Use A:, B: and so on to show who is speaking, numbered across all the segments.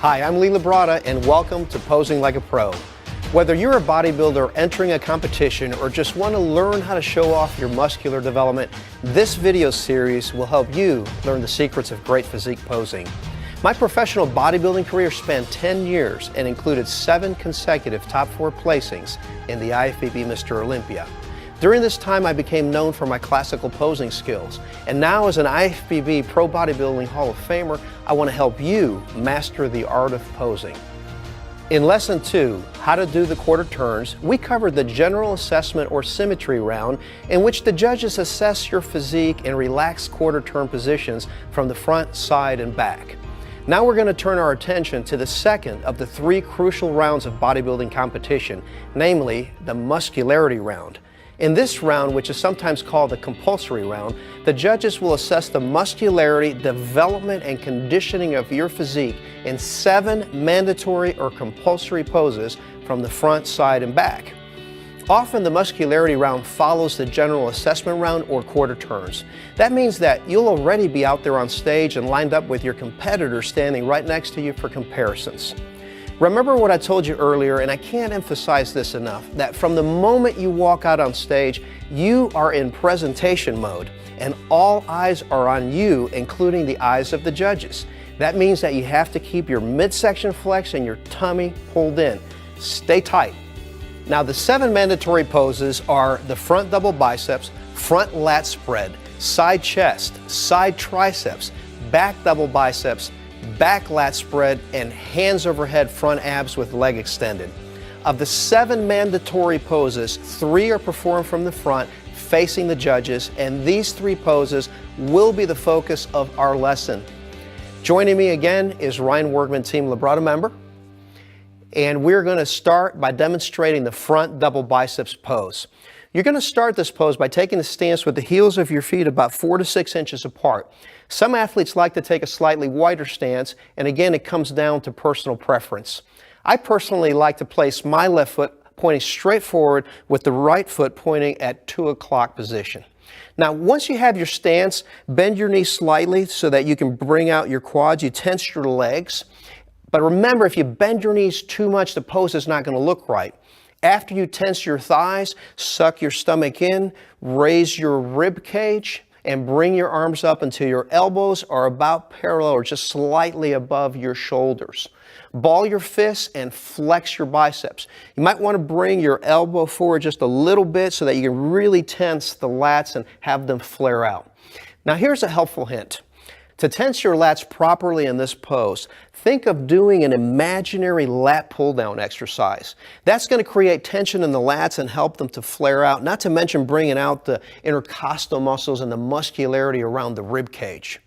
A: Hi, I'm Lee Labrada and welcome to Posing Like a Pro. Whether you're a bodybuilder entering a competition or just want to learn how to show off your muscular development, this video series will help you learn the secrets of great physique posing. My professional bodybuilding career spanned 10 years and included 7 consecutive top 4 placings in the IFBB Mr. Olympia. During this time, I became known for my classical posing skills. And now as an IFBB Pro Bodybuilding Hall of Famer, I want to help you master the art of posing. In Lesson 2, How to Do the Quarter Turns, we covered the general assessment or symmetry round in which the judges assess your physique in relaxed quarter turn positions from the front, side, and back. Now we're going to turn our attention to the second of the 3 crucial rounds of bodybuilding competition, namely the muscularity round. In this round, which is sometimes called the compulsory round, the judges will assess the muscularity, development, and conditioning of your physique in 7 mandatory or compulsory poses from the front, side, and back. Often the muscularity round follows the general assessment round or quarter turns. That means that you'll already be out there on stage and lined up with your competitors standing right next to you for comparisons. Remember what I told you earlier, and I can't emphasize this enough, that from the moment you walk out on stage, you are in presentation mode, and all eyes are on you, including the eyes of the judges. That means that you have to keep your midsection flexed and your tummy pulled in. Stay tight. Now, the 7 mandatory poses are the front double biceps, front lat spread, side chest, side triceps, back double biceps, back lat spread, and hands overhead front abs with leg extended. Of the 7 mandatory poses, 3 are performed from the front facing the judges, and these 3 poses will be the focus of our lesson. Joining me again is Ryan Workman, Team Labrada member, and we're going to start by demonstrating the front double biceps pose. You're going to start this pose by taking a stance with the heels of your feet about 4 to 6 inches apart. Some athletes like to take a slightly wider stance, and again, it comes down to personal preference. I personally like to place my left foot pointing straight forward with the right foot pointing at 2 o'clock position. Now, once you have your stance, bend your knees slightly so that you can bring out your quads. You tense your legs. But remember, if you bend your knees too much, the pose is not going to look right. After you tense your thighs, suck your stomach in, raise your rib cage, and bring your arms up until your elbows are about parallel or just slightly above your shoulders. Ball your fists and flex your biceps. You might want to bring your elbow forward just a little bit so that you can really tense the lats and have them flare out. Now here's a helpful hint. To tense your lats properly in this pose, think of doing an imaginary lat pull-down exercise. That's going to create tension in the lats and help them to flare out, not to mention bringing out the intercostal muscles and the muscularity around the rib cage.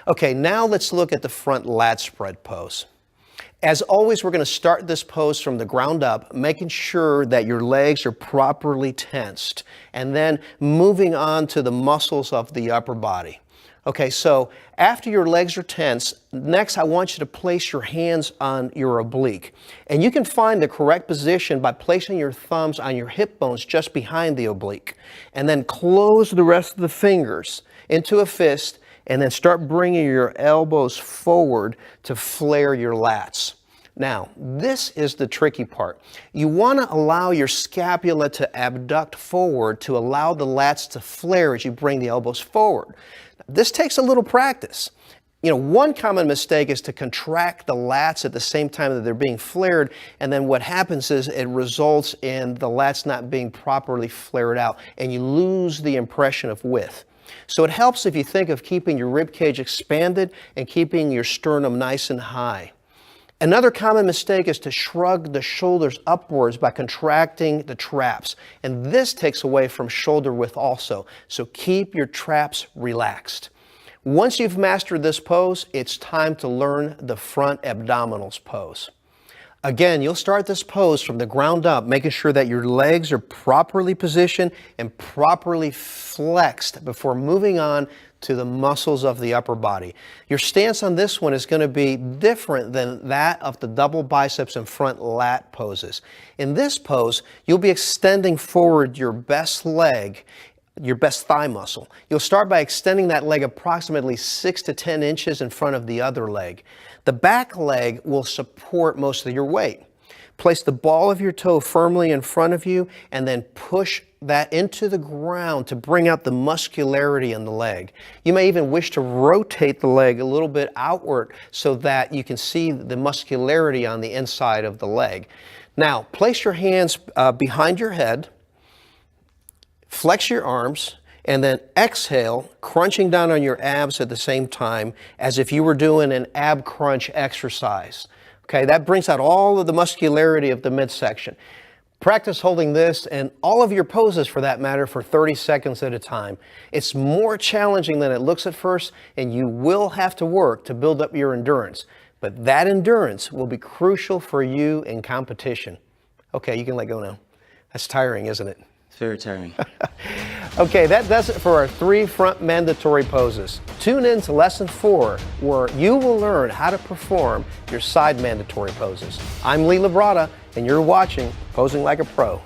A: Okay, now let's look at the front lat spread pose. As always, we're going to start this pose from the ground up, making sure that your legs are properly tensed, and then moving on to the muscles of the upper body. Okay, so after your legs are tense, next I want you to place your hands on your oblique. And you can find the correct position by placing your thumbs on your hip bones just behind the oblique. And then close the rest of the fingers into a fist, and then start bringing your elbows forward to flare your lats. Now, this is the tricky part. You want to allow your scapula to abduct forward to allow the lats to flare as you bring the elbows forward. This takes a little practice. One common mistake is to contract the lats at the same time that they're being flared, and then what happens is it results in the lats not being properly flared out, and you lose the impression of width. So it helps if you think of keeping your rib cage expanded and keeping your sternum nice and high. Another common mistake is to shrug the shoulders upwards by contracting the traps, and this takes away from shoulder width also, so keep your traps relaxed. Once you've mastered this pose, it's time to learn the front abdominals pose. Again, you'll start this pose from the ground up, making sure that your legs are properly positioned and properly flexed before moving on to the muscles of the upper body. Your stance on this one is going to be different than that of the double biceps and front lat poses. In this pose, you'll be extending forward your best leg your best thigh muscle. You'll start by extending that leg approximately 6 to 10 inches in front of the other leg. The back leg will support most of your weight. Place the ball of your toe firmly in front of you and then push that into the ground to bring out the muscularity in the leg. You may even wish to rotate the leg a little bit outward so that you can see the muscularity on the inside of the leg. Now, place your hands behind your head, flex your arms, and then exhale, crunching down on your abs at the same time as if you were doing an ab crunch exercise. Okay, that brings out all of the muscularity of the midsection. Practice holding this and all of your poses for that matter for 30 seconds at a time. It's more challenging than it looks at first, and you will have to work to build up your endurance. But that endurance will be crucial for you in competition. Okay, you can let go now. That's tiring, isn't it?
B: It's very tiring.
A: Okay, that does it for our 3 front mandatory poses. Tune in to lesson 4, where you will learn how to perform your side mandatory poses. I'm Lee Labrada, and you're watching Posing Like a Pro.